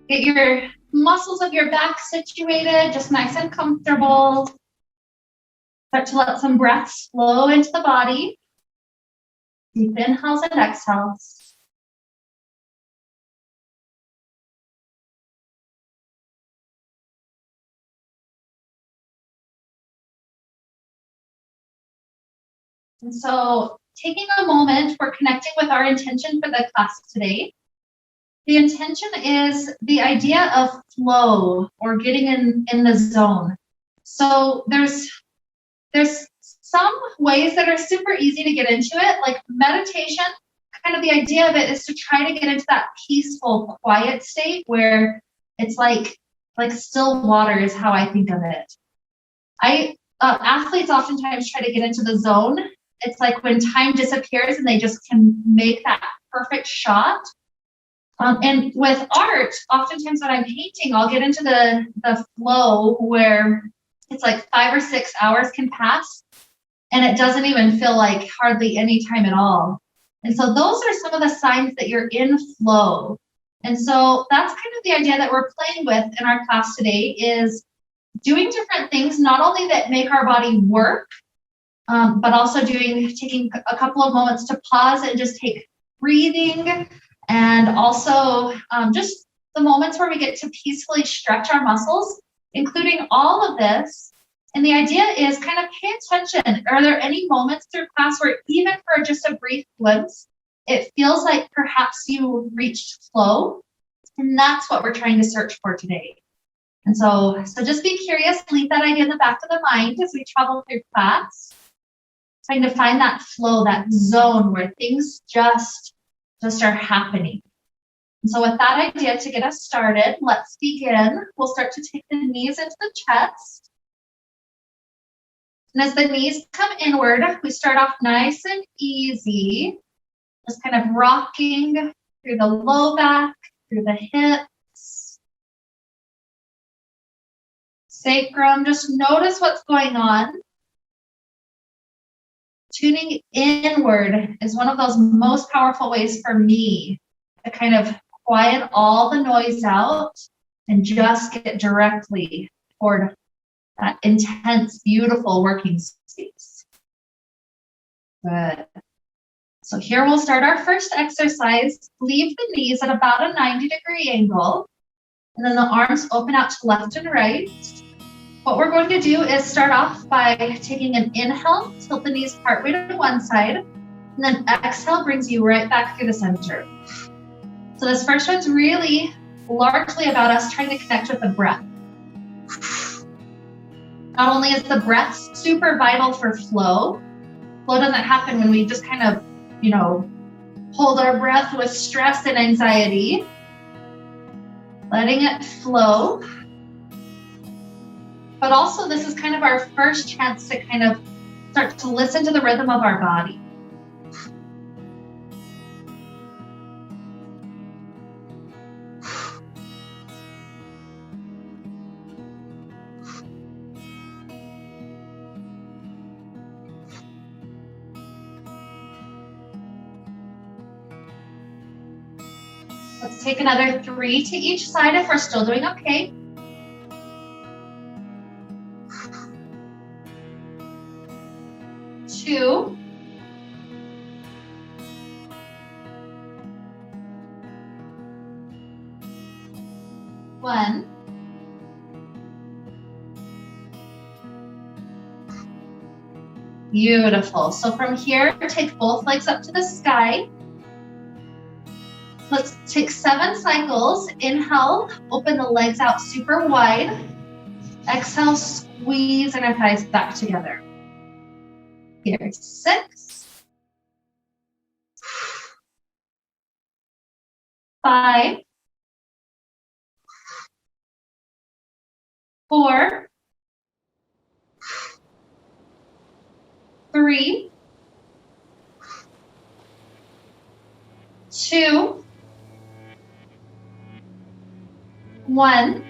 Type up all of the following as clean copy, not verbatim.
Get your muscles of your back situated, just nice and comfortable. Start to let some breaths flow into the body. Deep inhales and exhales. And so taking a moment, we're connecting with our intention for the class today. The intention is the idea of flow or getting in the zone. So there's some ways that are super easy to get into it, like meditation. Kind of the idea of it is to try to get into that peaceful, quiet state where it's like still water is how I think of it. Athletes oftentimes try to get into the zone. It's like when time disappears and they just can make that perfect shot. And with art, oftentimes when I'm painting, I'll get into the flow where it's like 5 or 6 hours can pass and it doesn't even feel like hardly any time at all. And so those are some of the signs that you're in flow. And so that's kind of the idea that we're playing with in our class today, is doing different things, not only that make our body work, but also taking a couple of moments to pause and just take breathing, and also just the moments where we get to peacefully stretch our muscles, including all of this. And the idea is kind of pay attention. Are there any moments through class where even for just a brief glimpse, it feels like perhaps you reached flow? And that's what we're trying to search for today. And so just be curious, leave that idea in the back of the mind as we travel through class, trying to find that flow, that zone where things just are happening. And so with that idea to get us started, let's begin. We'll start to take the knees into the chest. And as the knees come inward, we start off nice and easy, just kind of rocking through the low back, through the hips, sacrum. Just notice what's going on. Tuning inward is one of those most powerful ways for me to kind of quiet all the noise out and just get directly toward that intense, beautiful working space. Good. So here we'll start our first exercise. Leave the knees at about a 90-degree angle, and then the arms open out to left and right. What we're going to do is start off by taking an inhale, tilt the knees partway to one side, and then exhale brings you right back through the center. So this first one's really largely about us trying to connect with the breath. Not only is the breath super vital for flow, flow doesn't happen when we just kind of, hold our breath with stress and anxiety. Letting it flow. But also this is kind of our first chance to kind of start to listen to the rhythm of our body. Let's take another 3 to each side if we're still doing okay. Two. One. Beautiful. So from here, take both legs up to the sky. Let's take 7 cycles. Inhale, open the legs out super wide. Exhale, squeeze inner thighs back together. Here, 6. 5. 4. 3. 2. 1.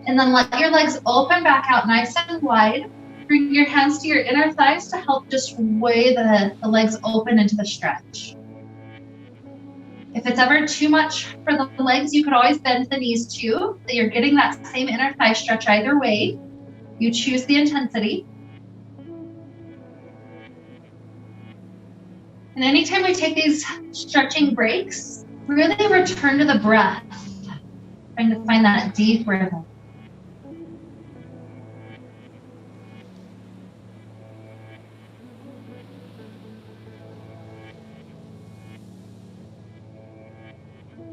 And then let your legs open back out nice and wide. Bring your hands to your inner thighs to help just weigh the legs open into the stretch. If it's ever too much for the legs, you could always bend the knees too, so you're getting that same inner thigh stretch either way. You choose the intensity. And anytime we take these stretching breaks, really return to the breath, trying to find that deep rhythm.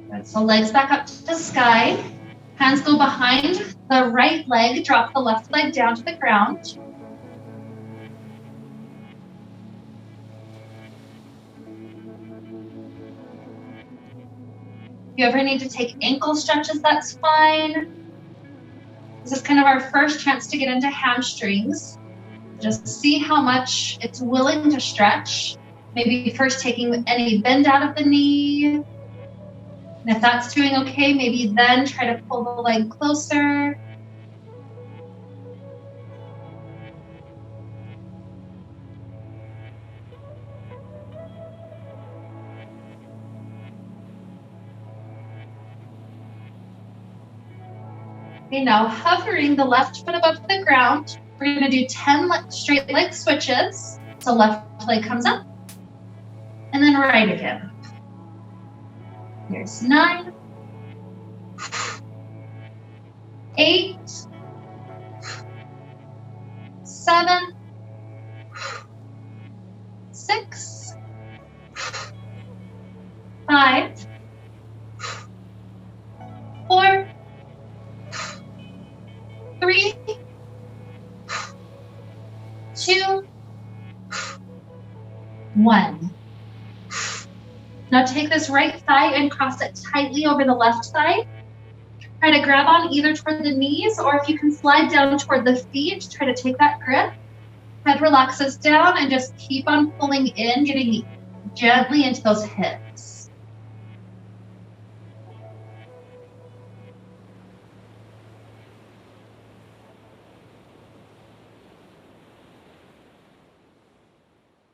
Good. So legs back up to the sky. Hands go behind the right leg, drop the left leg down to the ground. If you ever need to take ankle stretches, that's fine. This is kind of our first chance to get into hamstrings. Just see how much it's willing to stretch. Maybe first taking any bend out of the knee. And if that's doing okay, maybe then try to pull the leg closer. Okay, now hovering the left foot above the ground, we're going to do 10 straight leg switches. So left leg comes up, and then right again. Here's 9, 8, 7, 6, 5, 4, 3, 2, 1. Now take this right thigh and cross it tightly over the left thigh. Try to grab on either toward the knees, or if you can slide down toward the feet, try to take that grip. Head relaxes down and just keep on pulling in, getting gently into those hips.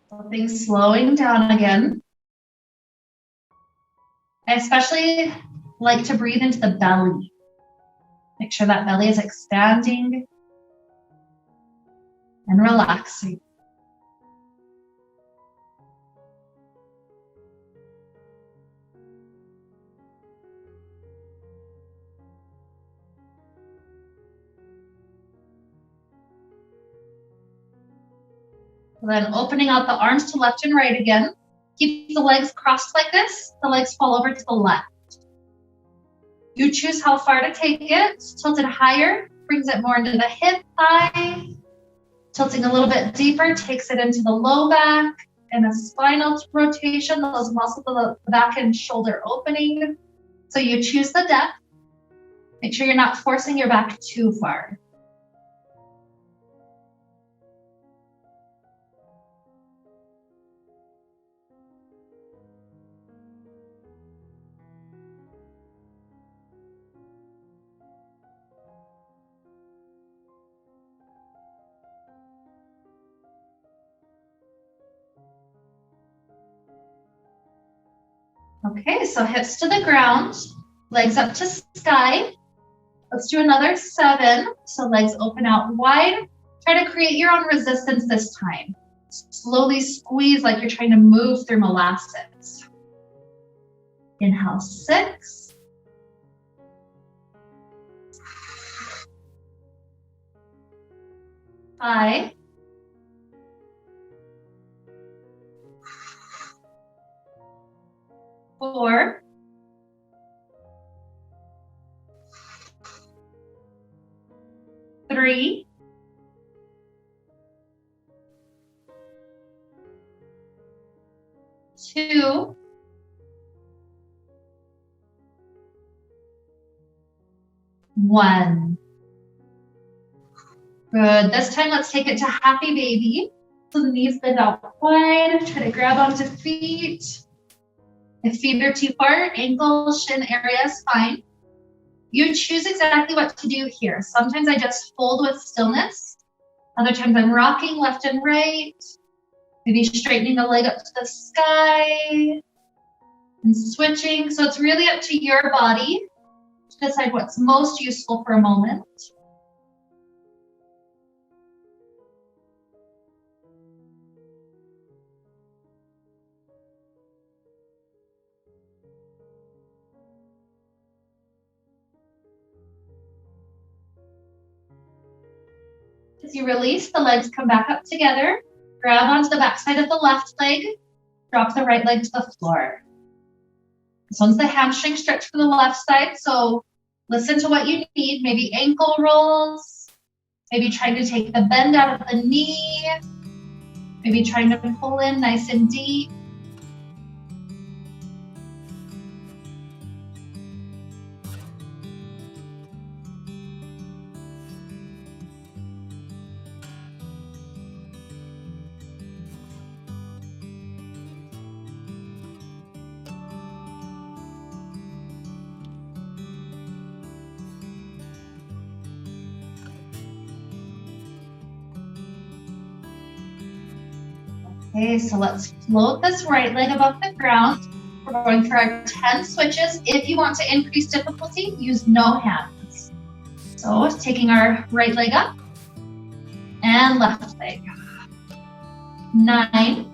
So things slowing down again. I especially like to breathe into the belly. Make sure that belly is expanding and relaxing. Then opening out the arms to left and right again. Keep the legs crossed like this. The legs fall over to the left. You choose how far to take it. Tilt it higher, brings it more into the hip thigh. Tilting a little bit deeper, takes it into the low back and a spinal rotation, those muscles of the back and shoulder opening. So you choose the depth. Make sure you're not forcing your back too far. Okay, so hips to the ground, legs up to sky. Let's do another 7. So legs open out wide. Try to create your own resistance this time. Slowly squeeze like you're trying to move through molasses. Inhale, 6. 5. 4. 3. 2. 1. Good. This time, let's take it to happy baby. So the knees bend out wide. Try to grab onto feet. If feet are too far, ankle, shin area is fine. You choose exactly what to do here. Sometimes I just fold with stillness. Other times I'm rocking left and right. Maybe straightening the leg up to the sky. and switching. So it's really up to your body to decide what's most useful for a moment. As you release, the legs come back up together. Grab onto the back side of the left leg. Drop the right leg to the floor. This one's the hamstring stretch for the left side, so listen to what you need. Maybe ankle rolls, maybe trying to take the bend out of the knee, maybe trying to pull in nice and deep. Okay, so let's float this right leg above the ground. We're going for our 10 switches. If you want to increase difficulty, use no hands. So taking our right leg up and left leg. 9,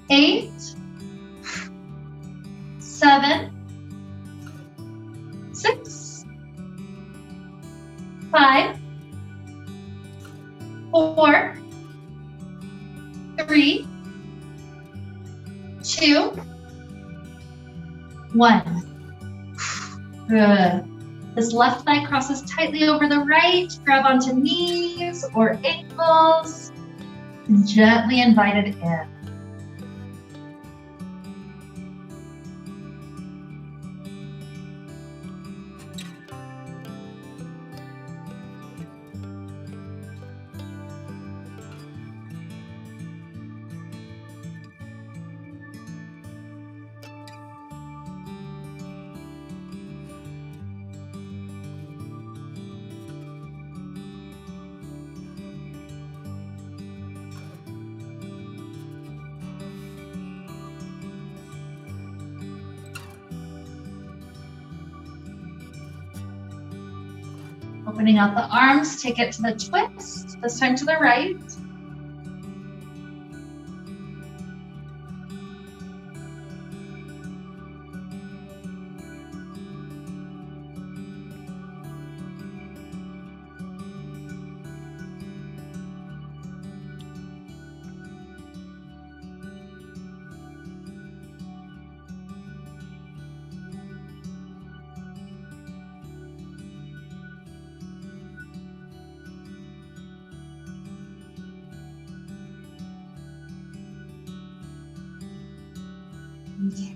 8, 7, 6, 5, 4, 3, 2, 1. Good. This left leg crosses tightly over the right. Grab onto knees or ankles and gently invite it in. Opening out the arms, take it to the twist, this time to the right.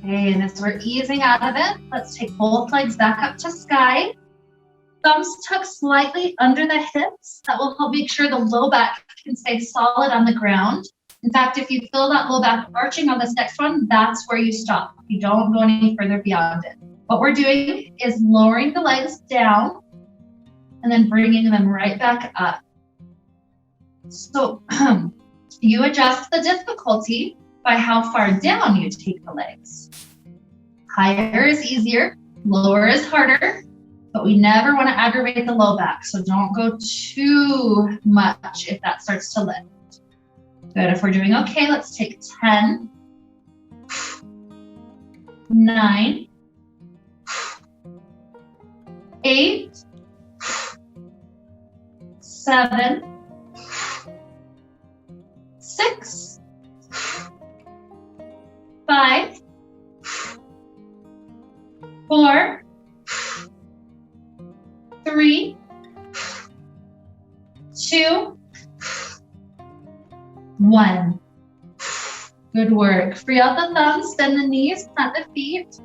Okay, and as we're easing out of it, let's take both legs back up to sky. Thumbs tuck slightly under the hips. That will help make sure the low back can stay solid on the ground. In fact, if you feel that low back arching on this next one, that's where you stop. You don't go any further beyond it. What we're doing is lowering the legs down and then bringing them right back up. So you adjust the difficulty by how far down you take the legs. Higher is easier, lower is harder, but we never want to aggravate the low back, so don't go too much if that starts to lift. Good, if we're doing okay, let's take 10, 9, 8, 7, 6, 5, 4, 3, 2, 1. Good work. Free out the thumbs, bend the knees, plant the feet.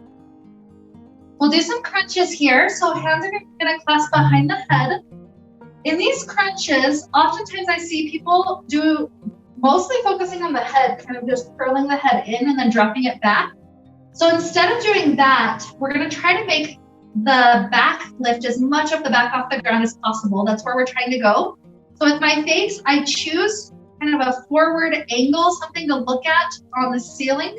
We'll do some crunches here. So hands are going to clasp behind the head. In these crunches, oftentimes I see people do mostly focusing on the head, kind of just curling the head in and then dropping it back. So instead of doing that, we're going to try to make the back lift as much of the back off the ground as possible. That's where we're trying to go. So with my face, I choose kind of a forward angle, something to look at on the ceiling.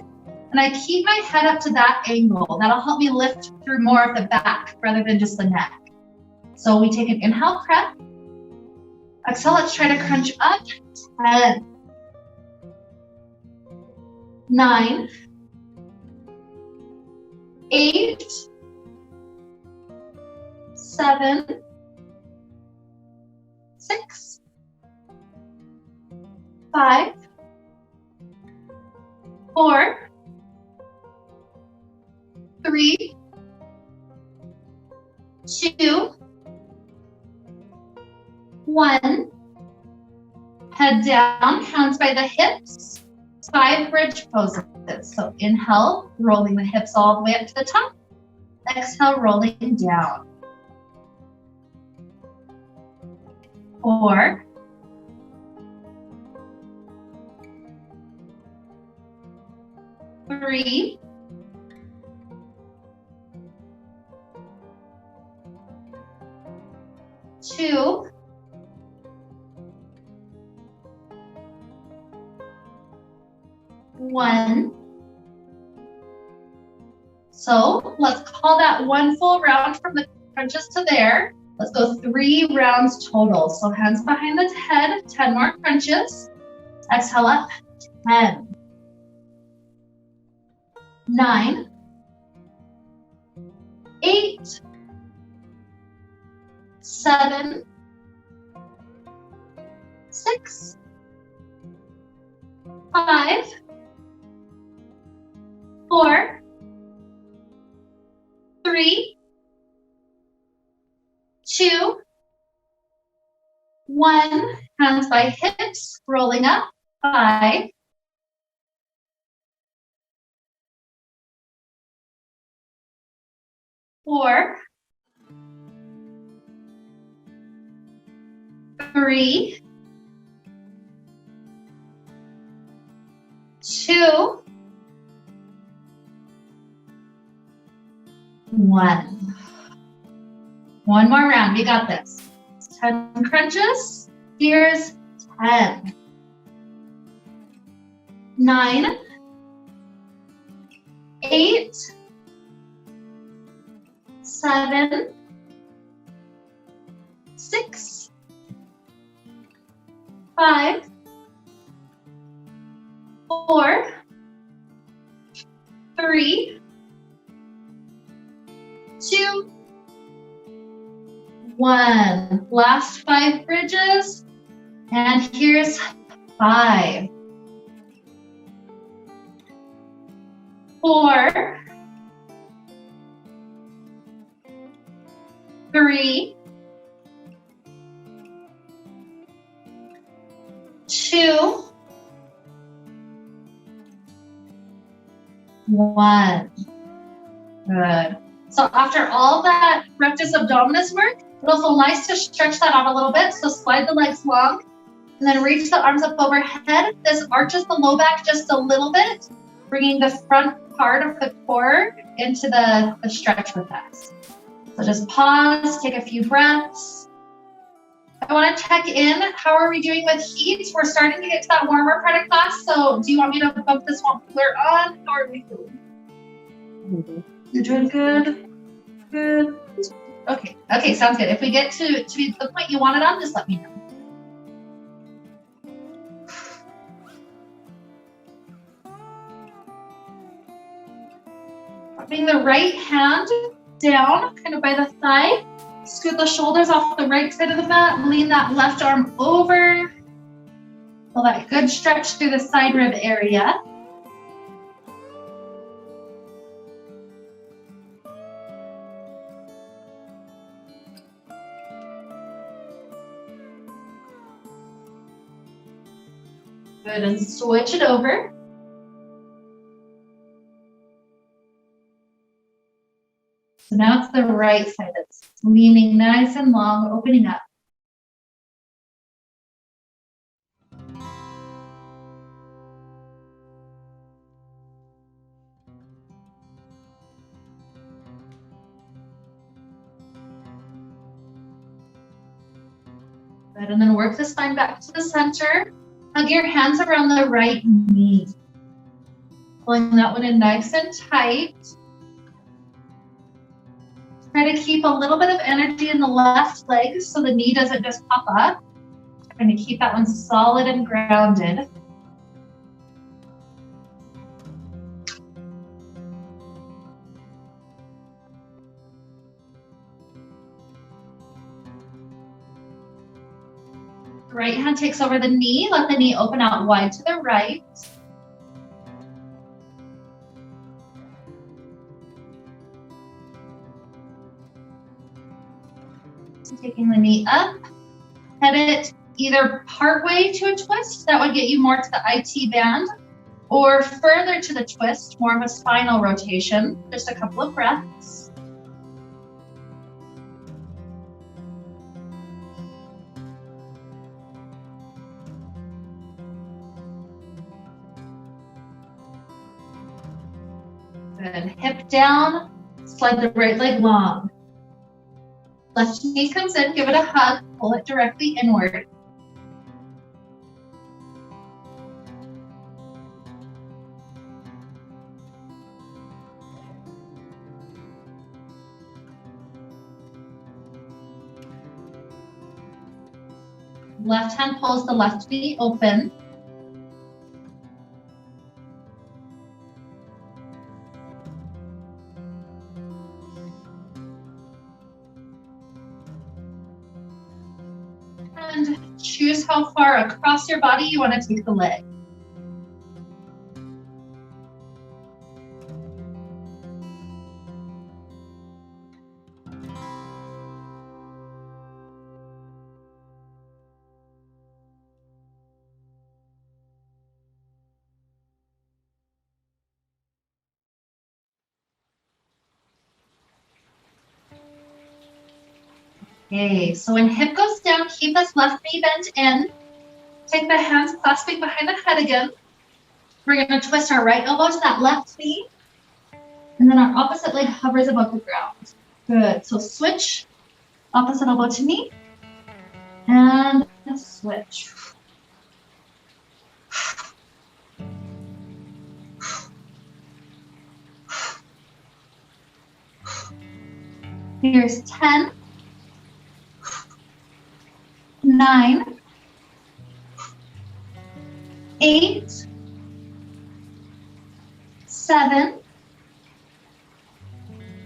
And I keep my head up to that angle. That'll help me lift through more of the back rather than just the neck. So we take an inhale, prep. Exhale, let's try to crunch up. 10, 9, 8, 7, 6, 5, 4, 3, 2, 1. Head down, hands by the hips. 5 bridge poses. So inhale, rolling the hips all the way up to the top. Exhale, rolling down. 4, 3, 2, 1. So let's call that one full round from the crunches to there. Let's go 3 rounds total. So hands behind the head, 10 more crunches. Exhale up, 10, 9, 8, 7, 6, 5, 4, 3, 2, 1. Hands by hips, rolling up. 5, 4, 3, 2, 1. One more round, we got this. 10 crunches, here's 10, 9, 8, 7, 6, 5, 4, 3, 2, 1. Last 5 bridges, and here's 5, 4, 3, 2, 1. Good. So after all that rectus abdominis work, it'll feel nice to stretch that out a little bit. So slide the legs long and then reach the arms up overhead. This arches the low back just a little bit, bringing the front part of the core into the stretch with us. So just pause, take a few breaths. I want to check in. How are we doing with heat? We're starting to get to that warmer part of class. So do you want me to bump this one clear on? How are we doing? You're doing good? Good. Okay, sounds good. If we get to the point you want it on, just let me know. Dropping the right hand down, kind of by the thigh. Scoot the shoulders off the right side of the mat. Lean that left arm over. Feel that good stretch through the side rib area. Good, and switch it over. So now it's the right side that's leaning nice and long, opening up. Good, and then work the spine back to the center. Hug your hands around the right knee. Pulling that one in nice and tight. Try to keep a little bit of energy in the left leg so the knee doesn't just pop up. Trying to keep that one solid and grounded. Right hand takes over the knee. Let the knee open out wide to the right. So taking the knee up, head it either partway to a twist, that would get you more to the IT band, or further to the twist, more of a spinal rotation. Just a couple of breaths. Good. Hip down, slide the right leg long. Left knee comes in, give it a hug, pull it directly inward. Left hand pulls the left knee open. And choose how far across your body you want to take the leg. Okay, so when hip goes down, keep this left knee bent in. Take the hands clasping behind the head again. We're going to twist our right elbow to that left knee. And then our opposite leg hovers above the ground. Good, so switch, opposite elbow to knee. And switch. Here's 10, 9, 8, 7,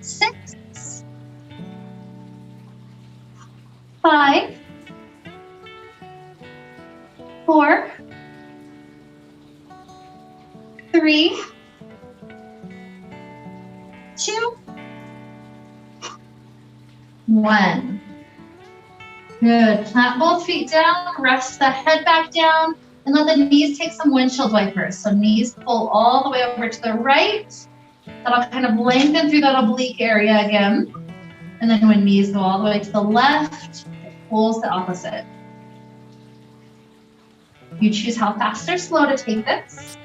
6, 5, 4, 3, 2, 1. Good. Plant both feet down, rest the head back down, and let the knees take some windshield wipers. So knees pull all the way over to the right. That'll kind of lengthen through that oblique area again. And then when knees go all the way to the left, it pulls the opposite. You choose how fast or slow to take this.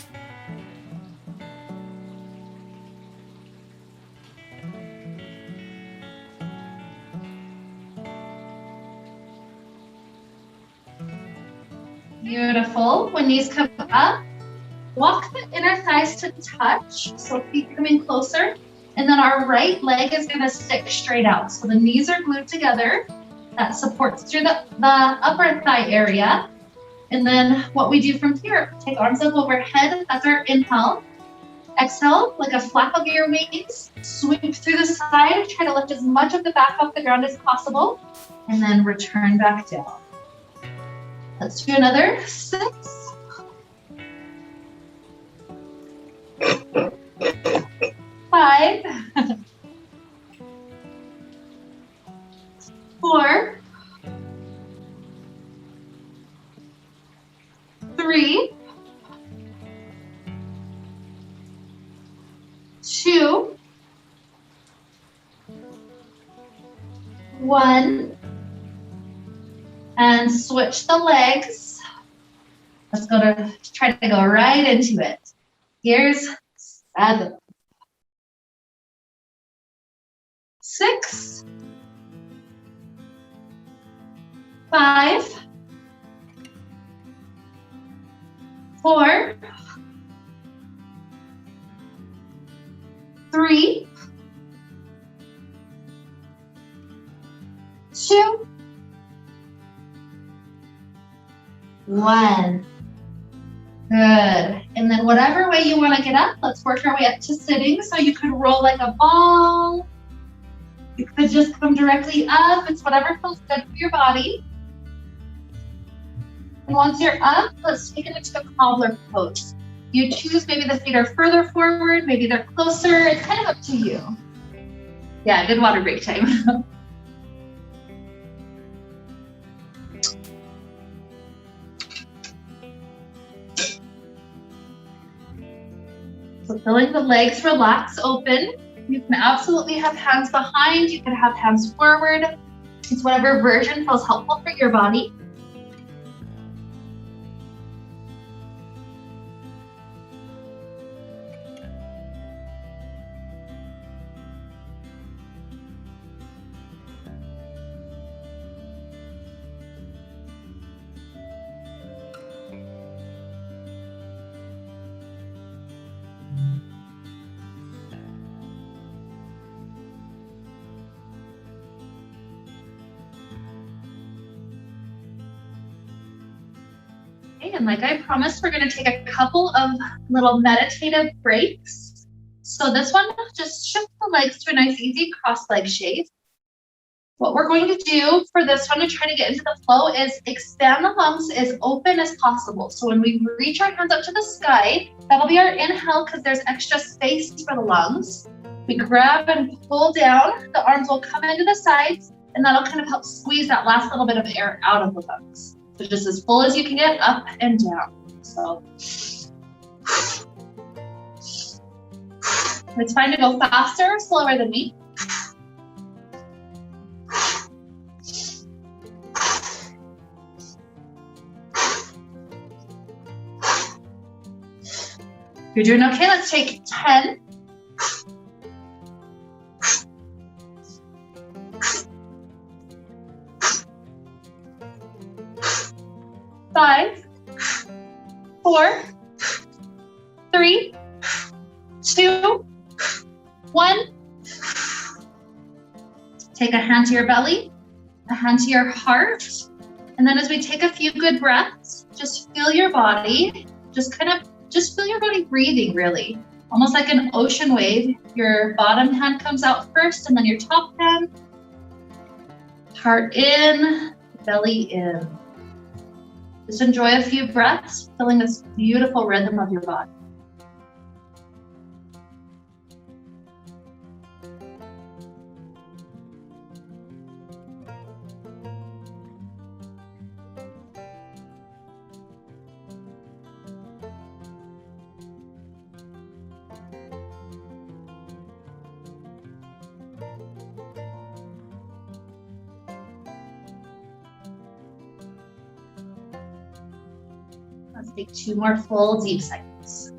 Beautiful. When knees come up, walk the inner thighs to touch, so feet coming closer. And then our right leg is going to stick straight out. So the knees are glued together. That supports through the upper thigh area. And then what we do from here, take arms up overhead. That's our inhale. Exhale, like a flap of your wings. Sweep through the side. Try to lift as much of the back off the ground as possible. And then return back down. Let's do another 6. 5. 4. 3. 2. 1. And switch the legs. Let's try to go right into it. Here's 7. 6. 5. 4. 3, 2, 1. Good. And then whatever way you want to get up, let's work our way up to sitting. So you could roll like a ball. You could just come directly up. It's whatever feels good for your body. And once you're up, let's take it into a cobbler pose. You choose, maybe the feet are further forward, maybe they're closer. It's kind of up to you. Yeah, good water break time. So feeling the legs relax, open. You can absolutely have hands behind. You can have hands forward. It's whatever version feels helpful for your body. And like I promised, we're going to take a couple of little meditative breaks. So this one, just shift the legs to a nice, easy cross-leg shape. What we're going to do for this one to try to get into the flow is expand the lungs as open as possible. So when we reach our hands up to the sky, that'll be our inhale because there's extra space for the lungs. We grab and pull down, the arms will come into the sides, and that'll kind of help squeeze that last little bit of air out of the lungs. So just as full as you can get, up and down. So it's fine to go faster or slower than me. You're doing okay. Let's take 10. 5, 4, 3, 2, 1. Take a hand to your belly, a hand to your heart. And then as we take a few good breaths, just feel your body, just feel your body breathing really. Almost like an ocean wave. Your bottom hand comes out first and then your top hand. Heart in, belly in. Just enjoy a few breaths, feeling this beautiful rhythm of your body. Let's take 2 more full deep cycles.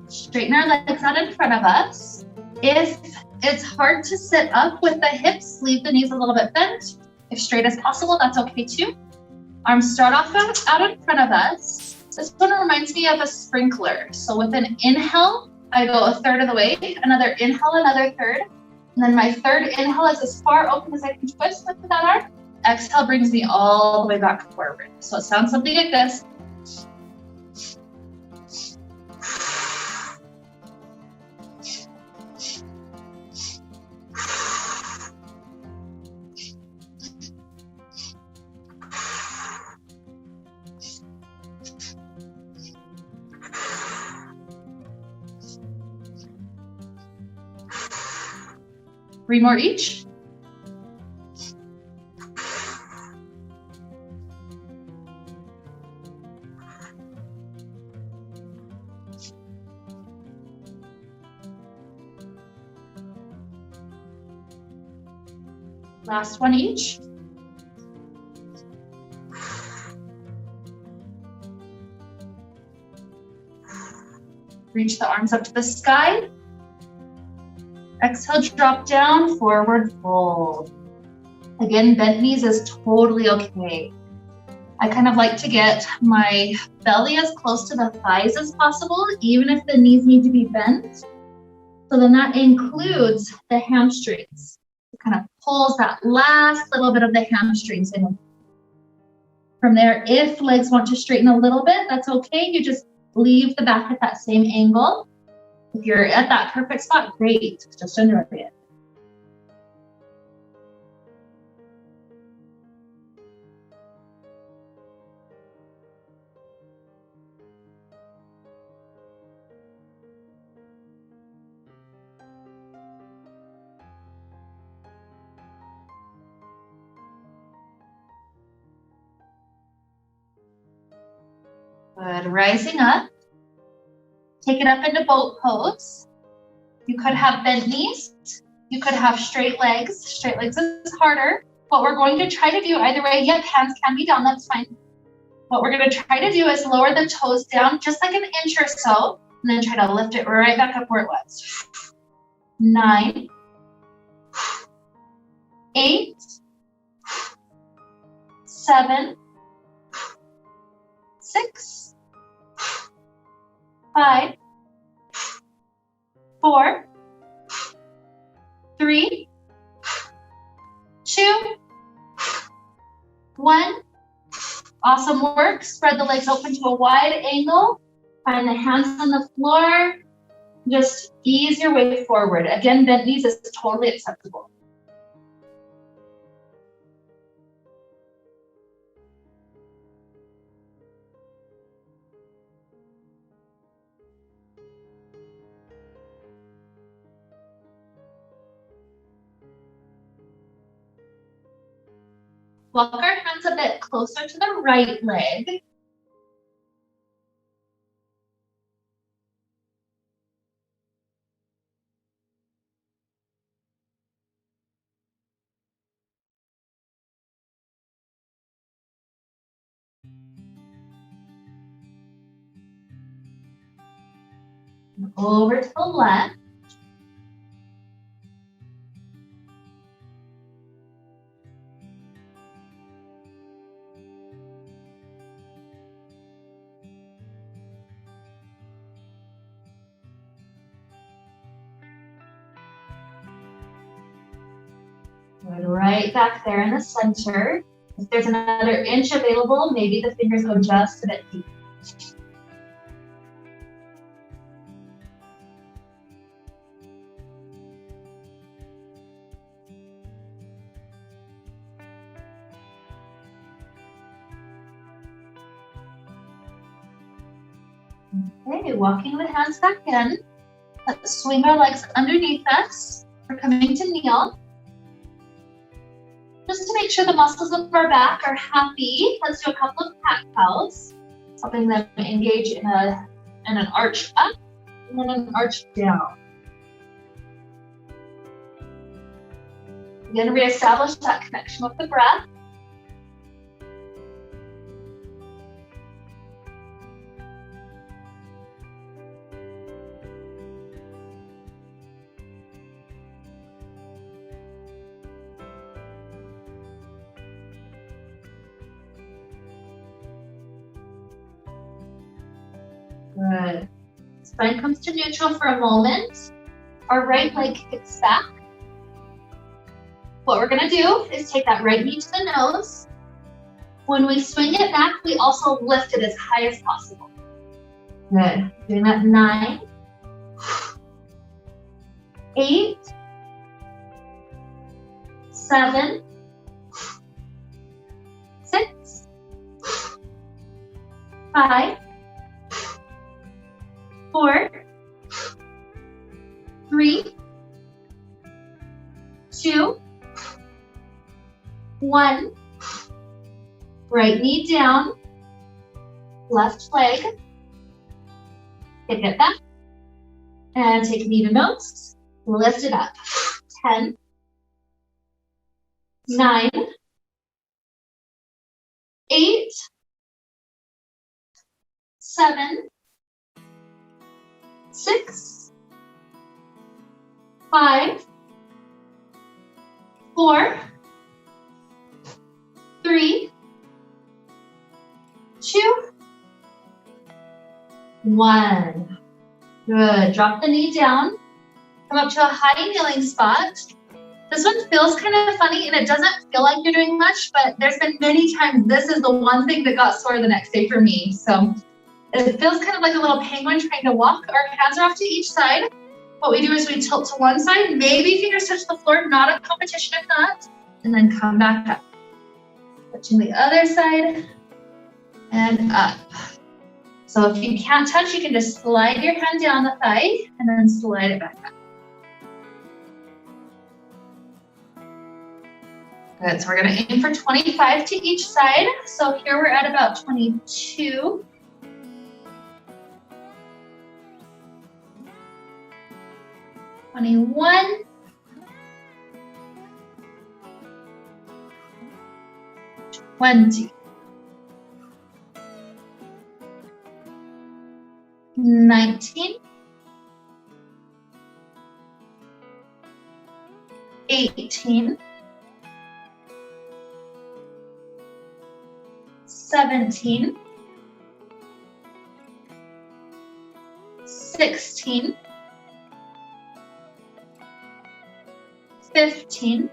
Straighten our legs out in front of us. If it's hard to sit up with the hips, leave the knees a little bit bent. If straight as possible, that's okay too. Arms start off out in front of us. This one reminds me of a sprinkler. So with an inhale, I go a third of the way, another inhale, another third. And then my third inhale is as far open as I can twist with that arm. Exhale brings me all the way back forward. So it sounds something like this. Three more each. Last one each. Reach the arms up to the sky. Exhale, drop down, forward fold. Again, bent knees is totally okay. I kind of like to get my belly as close to the thighs as possible, even if the knees need to be bent. So then that includes the hamstrings. It kind of pulls that last little bit of the hamstrings in. From there, if legs want to straighten a little bit, that's okay. You just leave the back at that same angle. If you're at that perfect spot, great, just under it. Good, rising up. Take it up into boat pose. You could have bent knees. You could have straight legs. Straight legs is harder. What we're going to try to do either way, yep, hands can be down, that's fine. What we're gonna try to do is lower the toes down just like an inch or so, and then try to lift it right back up where it was. 9, 8, 7, 6, 5, 4, 3, 2, 1. Awesome work. Spread the legs open to a wide angle. Find the hands on the floor. Just ease your way forward. Again, bent knees is totally acceptable. Walk our hands a bit closer to the right leg. Over to the left. Good, right back there in the center. If there's another inch available, maybe the fingers go just a bit deep. Okay, walking the hands back in. Let's swing our legs underneath us. We're coming to kneel. Just to make sure the muscles of our back are happy, let's do a couple of cat cows, helping them engage in an arch up and then an arch down. Again, reestablish that connection with the breath. Good. Spine comes to neutral for a moment. Our right leg kicks back. What we're gonna do is take that right knee to the nose. When we swing it back, we also lift it as high as possible. Good. Doing that 9, 8, 7, 6, 5, 4, 3, 2, 1. Right knee down, left leg. Kick it back. And take knee to nose. Lift it up. 10, 9, 8, 7, 6, 5, 4, 3, 2, 1. Good. Drop the knee down. Come up to a high kneeling spot. This one feels kind of funny and it doesn't feel like you're doing much, but there's been many times this is the one thing that got sore the next day for me. So it feels kind of like a little penguin trying to walk. Our hands are off to each side. What we do is we tilt to one side, maybe fingers touch the floor, not a competition if not, and then come back up. Touching the other side and up. So if you can't touch, you can just slide your hand down the thigh and then slide it back up. Good, so we're gonna aim for 25 to each side. So here we're at about 22. 21. 20. 19. 18. 17. 16. 15.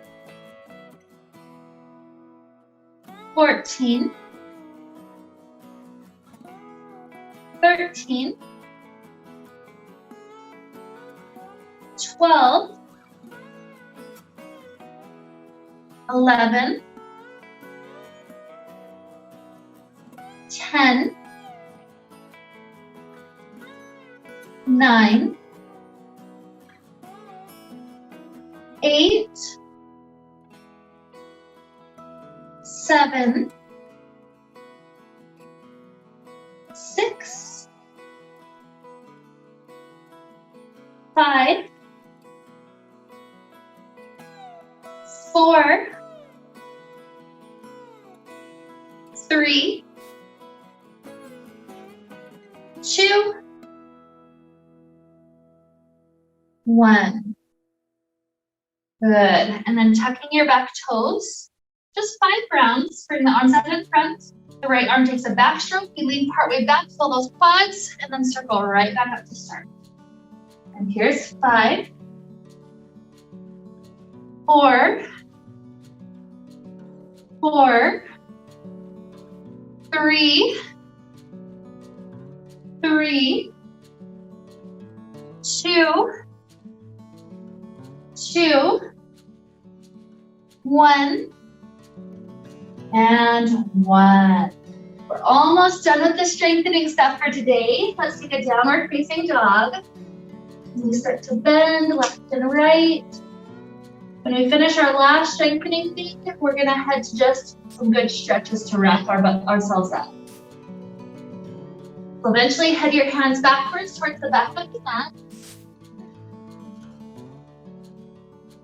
14. 13. 12. 11. 10. 9. 8. 7. 6. 5. 4. 3. 2. 1. Good. And then tucking your back toes. Just 5 rounds. Bring the arms out in front. The right arm takes a backstroke. You lean partway back, fill those quads, and then circle right back up to start. And here's 5. 4. 4. 3. 3. 2. 2. 1. And 1. We're almost done with the strengthening stuff for today. Let's take a downward facing dog. We start to bend left and right. When we finish our last strengthening thing, we're gonna head to just some good stretches to wrap ourselves up. So eventually head your hands backwards towards the back of the mat.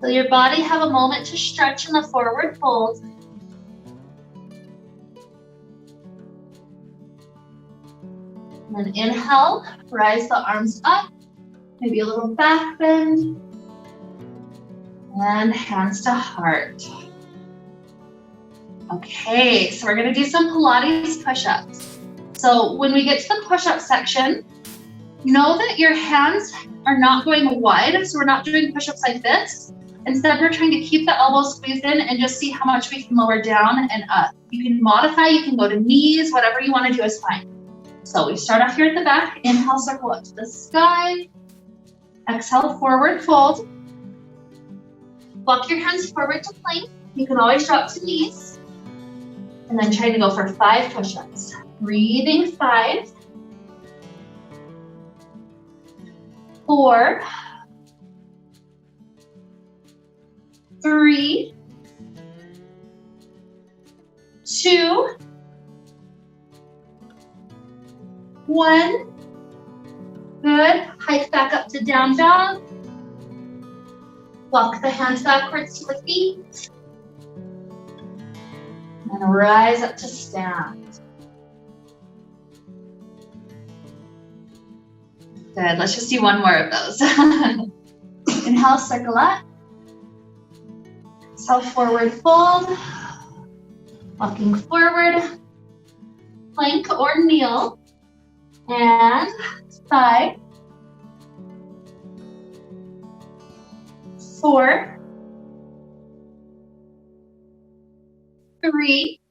So your body have a moment to stretch in the forward fold. And then inhale, rise the arms up, maybe a little back bend. And hands to heart. Okay, so we're gonna do some Pilates push-ups. So when we get to the push-up section, know that your hands are not going wide, so we're not doing push-ups like this. Instead, we're trying to keep the elbows squeezed in and just see how much we can lower down and up. You can modify, you can go to knees, whatever you wanna do is fine. So we start off here at the back, inhale, circle up to the sky. Exhale, forward fold. Walk your hands forward to plank. You can always drop to knees. And then try to go for 5 push-ups. Breathing 5. 4. 3. 2. 1. Good. Hike back up to down dog. Walk the hands backwards to the feet. And rise up to stand. Good. Let's just do one more of those. Inhale Inhale, circle up. Exhale, forward fold. Walking forward. Plank or kneel. And 5, 4, 3,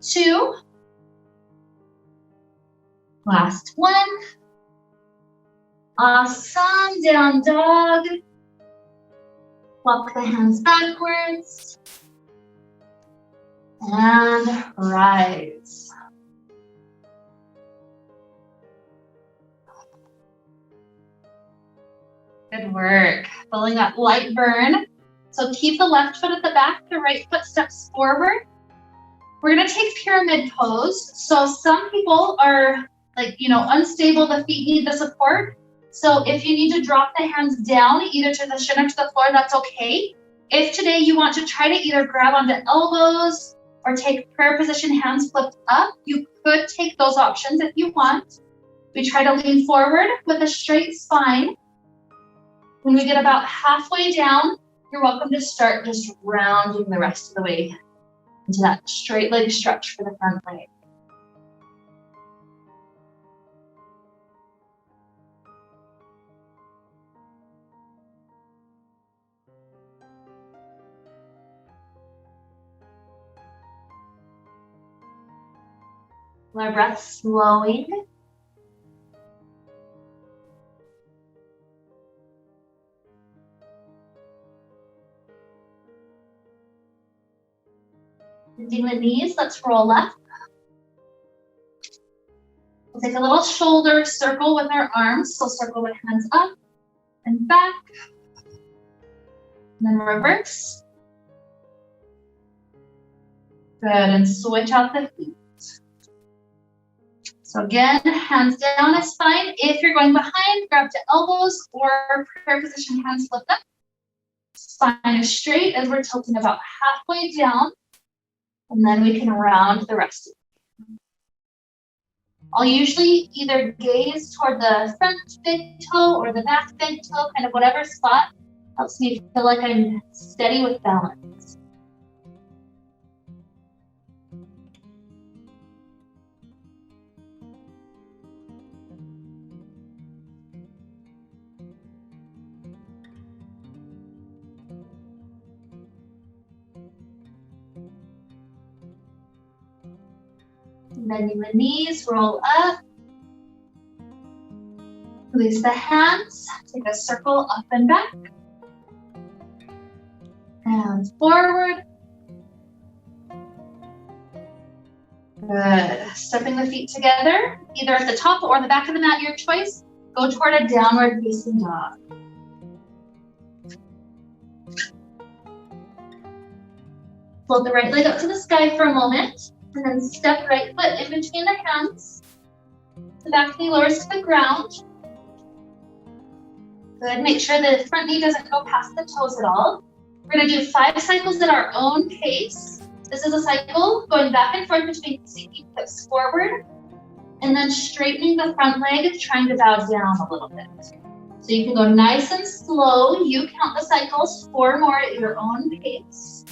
2. Last one. Awesome. Down dog. Walk the hands backwards. And rise. Good work. Feeling that light burn. So keep the left foot at the back, the right foot steps forward. We're gonna take pyramid pose. So some people are unstable, the feet need the support. So if you need to drop the hands down, either to the shin or to the floor, that's okay. If today you want to try to either grab onto elbows or take prayer position, hands flipped up, you could take those options if you want. We try to lean forward with a straight spine. When we get about halfway down, you're welcome to start just rounding the rest of the way into that straight leg stretch for the front leg. Our breath slowing. Bending the knees, let's roll up. We'll take a little shoulder circle with our arms. So circle with hands up and back. And then reverse. Good, and switch out the feet. So again, hands down is fine. If you're going behind, grab to elbows or prayer position, hands flipped up. Spine is straight as we're tilting about halfway down. And then we can round the rest of it. I'll usually either gaze toward the front big toe or the back big toe, kind of whatever spot helps me feel like I'm steady with balance. Bending the knees, roll up. Release the hands, take a circle up and back. And forward. Good. Stepping the feet together, either at the top or the back of the mat, your choice. Go toward a downward facing dog. Float the right leg up to the sky for a moment. And then step right foot in between the hands. The back knee lowers to the ground. Good, make sure the front knee doesn't go past the toes at all. We're gonna do 5 cycles at our own pace. This is a cycle going back and forth between seeking hips forward and then straightening the front leg, trying to bow down a little bit. So you can go nice and slow. You count the cycles, 4 more at your own pace.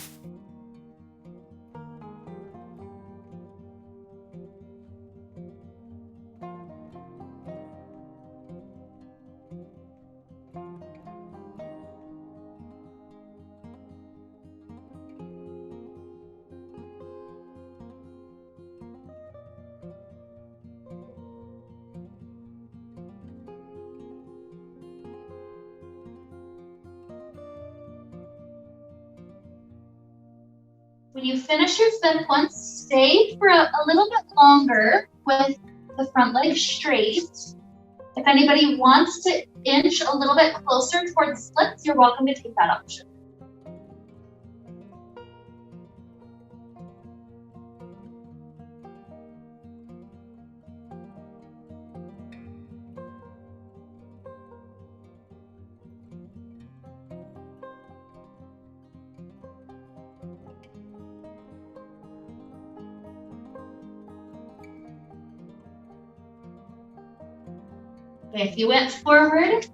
When you finish your 5th one, stay for a little bit longer with the front leg straight. If anybody wants to inch a little bit closer towards splits, you're welcome to take that option. Okay, if you went forward,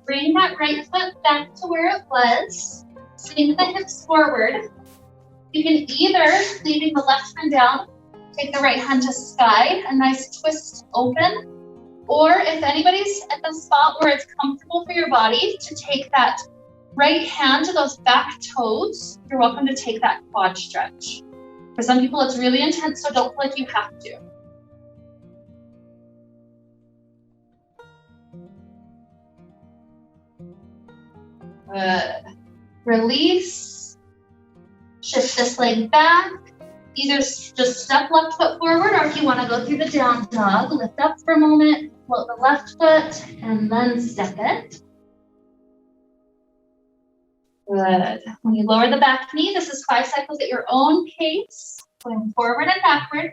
bring that right foot back to where it was. Swing the hips forward. You can either, leaving the left hand down, take the right hand to sky, a nice twist open. Or if anybody's at the spot where it's comfortable for your body to take that right hand to those back toes, you're welcome to take that quad stretch. For some people, it's really intense, so don't feel like you have to. Good. Release. Shift this leg back. Either just step left foot forward, or if you want to go through the down dog, lift up for a moment, float the left foot, and then step it. Good. When you lower the back knee, this is 5 cycles at your own pace, going forward and backward.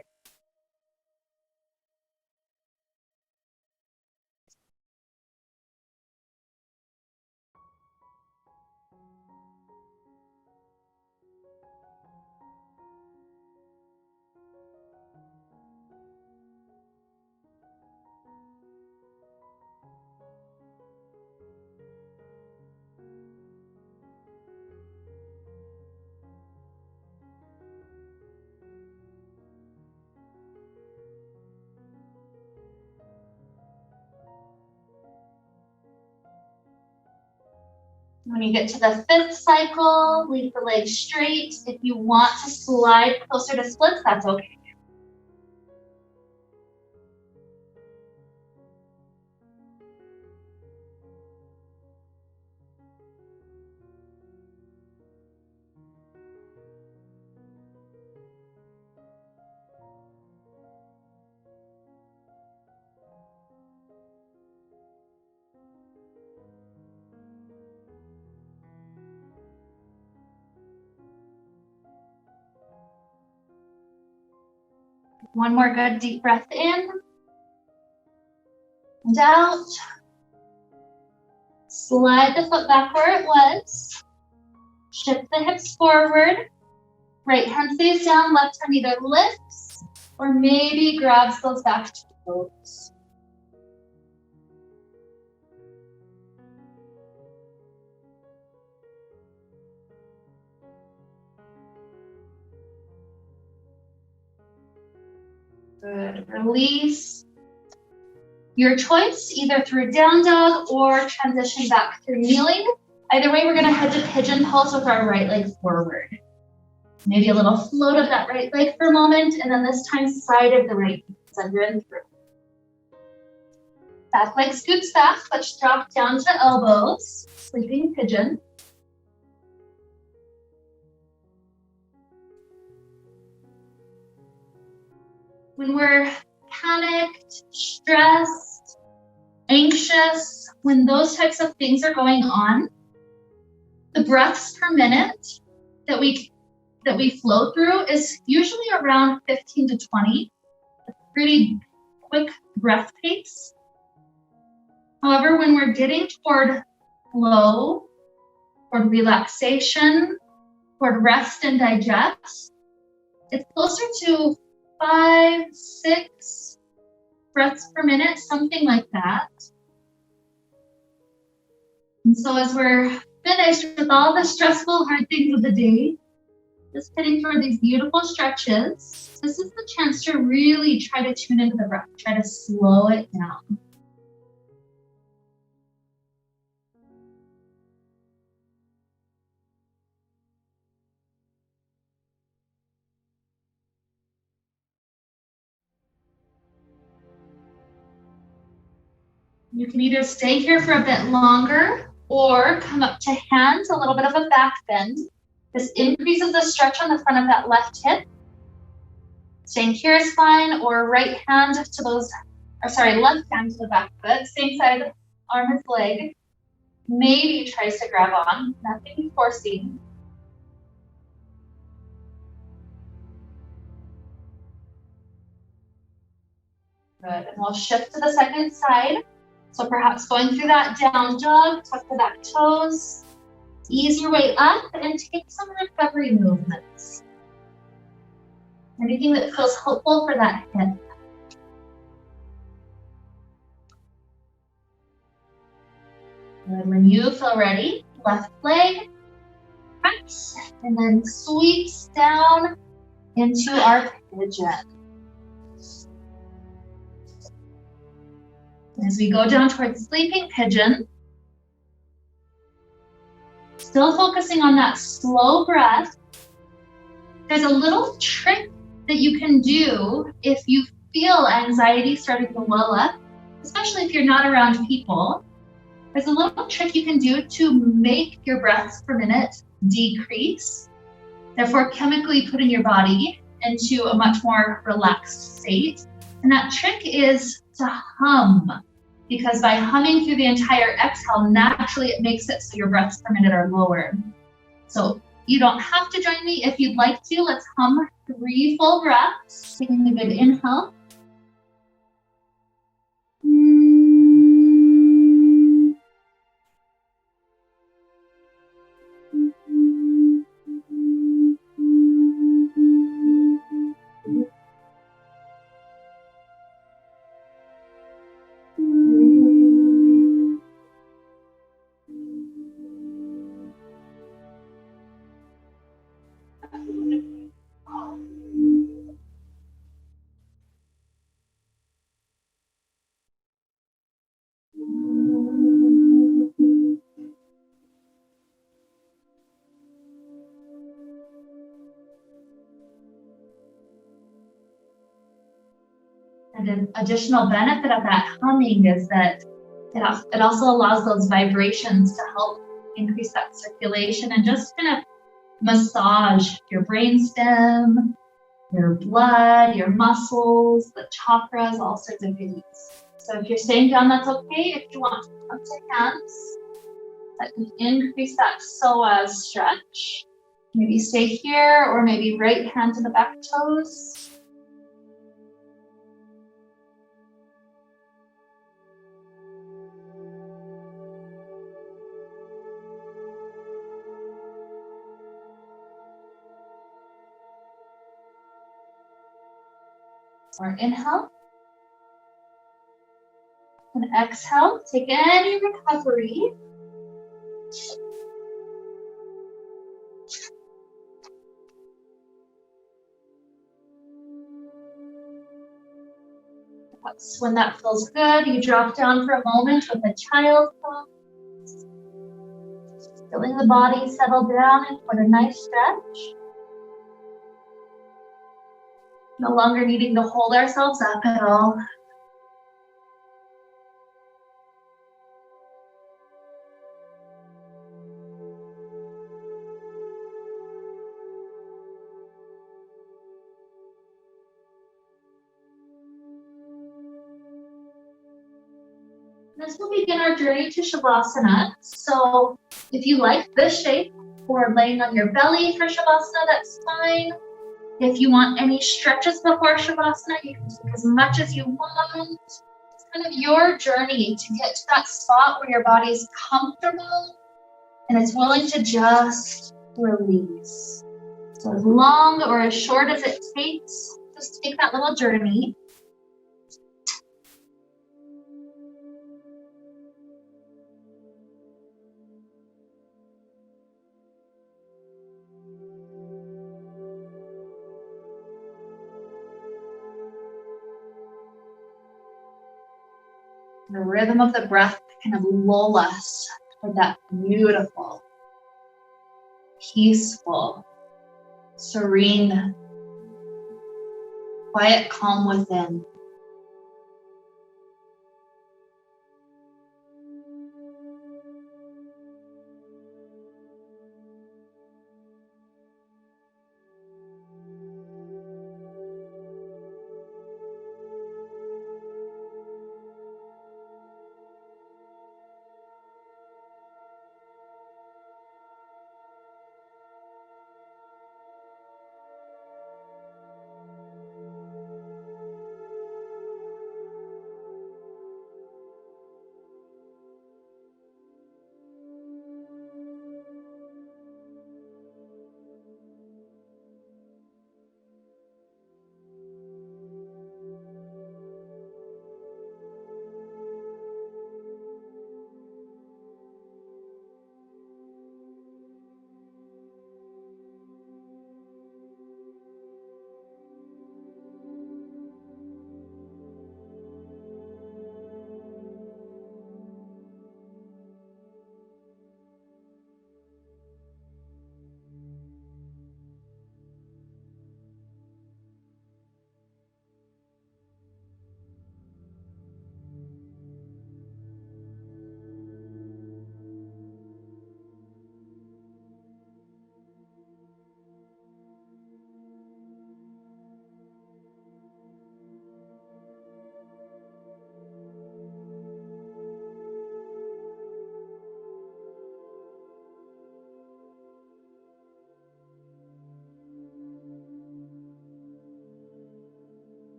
When you get to the 5th cycle, leave the legs straight. If you want to slide closer to splits, that's okay. One more good deep breath in and out. Slide the foot back where it was. Shift the hips forward. Right hand stays down, left hand either lifts or maybe grabs those back toes. Good. Release. Your choice, either through down dog or transition back through kneeling. Either way, we're going to head to pigeon pose with our right leg forward. Maybe a little float of that right leg for a moment, and then this time side of the right knee, under and through. Back leg scoots back, let's drop down to elbows, sleeping pigeon. When we're panicked, stressed, anxious, when those types of things are going on, the breaths per minute that we flow through is usually around 15 to 20, a pretty quick breath pace. However, when we're getting toward flow, toward relaxation, toward rest and digest, it's closer to 5, 6 breaths per minute, something like that. And so as we're finished with all the stressful, hard things of the day, just heading toward these beautiful stretches, this is the chance to really try to tune into the breath, try to slow it down. You can either stay here for a bit longer or come up to hands, a little bit of a back bend. This increases the stretch on the front of that left hip. Staying here is fine, or left hand to the back foot, same side, arm is leg. Maybe tries to grab on, nothing forcing. Good, and we'll shift to the second side. So perhaps going through that down dog, tuck the back toes, ease your way up and take some recovery movements. Anything that feels helpful for that hip. Good. When you feel ready, left leg, cracks, and then sweeps down into our pigeon. As we go down towards sleeping pigeon, still focusing on that slow breath. There's a little trick that you can do if you feel anxiety starting to well up, especially if you're not around people. There's a little trick you can do to make your breaths per minute decrease, therefore chemically putting your body into a much more relaxed state. And that trick is to hum, because by humming through the entire exhale, naturally it makes it so your breaths per minute are lower. So you don't have to join me. If you'd like to, let's hum 3 full breaths. Taking a good inhale. And an additional benefit of that humming is that it also allows those vibrations to help increase that circulation and just kind of massage your brainstem, your blood, your muscles, the chakras, all sorts of goodies. So if you're staying down, that's okay. If you want to come to hands, that can increase that psoas stretch. Maybe stay here, or maybe right hand to the back toes. Or inhale. And exhale. Take any recovery. When that feels good, you drop down for a moment with a child's pose. Feeling the body settle down and put a nice stretch. No longer needing to hold ourselves up at all. This will begin our journey to Shavasana. So if you like this shape, or laying on your belly for Shavasana, that's fine. If you want any stretches before Shavasana, you can take as much as you want. It's kind of your journey to get to that spot where your body is comfortable and it's willing to just release. So as long or as short as it takes, just take that little journey. The rhythm of the breath kind of lull us toward that beautiful, peaceful, serene, quiet calm within.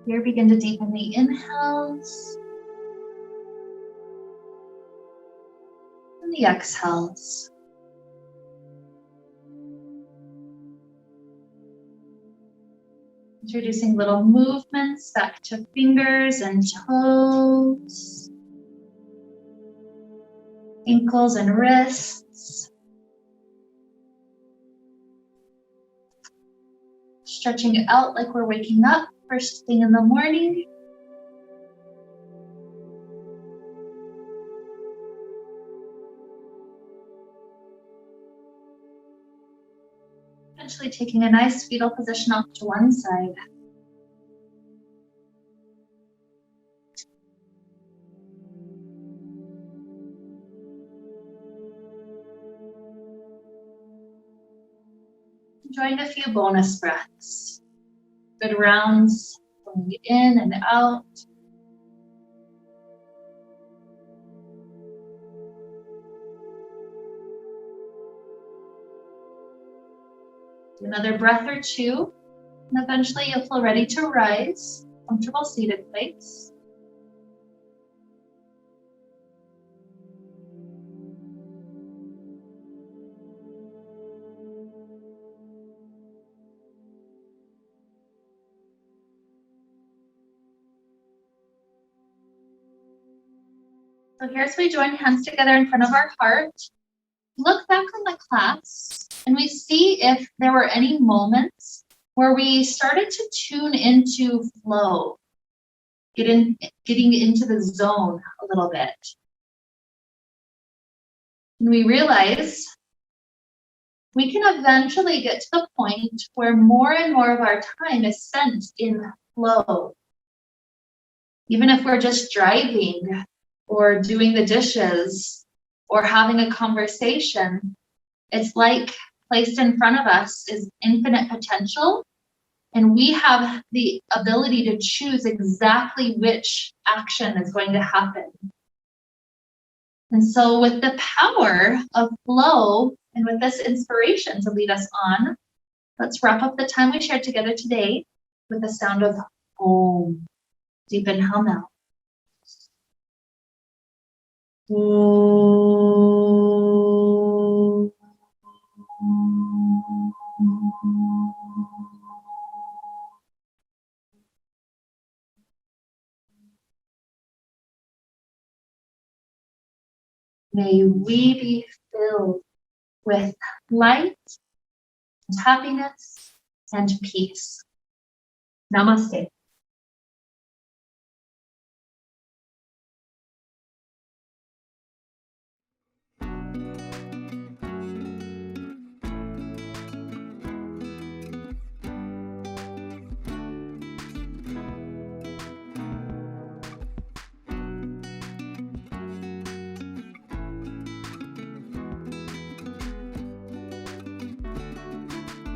Here, begin to deepen the inhales and the exhales. Introducing little movements back to fingers and toes, ankles and wrists. Stretching out like we're waking up first thing in the morning. Eventually taking a nice fetal position off to one side. Enjoying a few bonus breaths. Good rounds going in and out. Do another breath or two, and eventually you'll feel ready to rise. Comfortable seated place. So here's we join hands together in front of our heart. Look back on the class and we see if there were any moments where we started to tune into flow, getting into the zone a little bit. And we realize we can eventually get to the point where more and more of our time is spent in flow. Even if we're just driving or doing the dishes or having a conversation, it's like placed in front of us is infinite potential, and we have the ability to choose exactly which action is going to happen. And so with the power of flow and with this inspiration to lead us on, let's wrap up the time we shared together today with the sound of Om. Deep inhale now. May we be filled with light, and happiness, and peace. Namaste.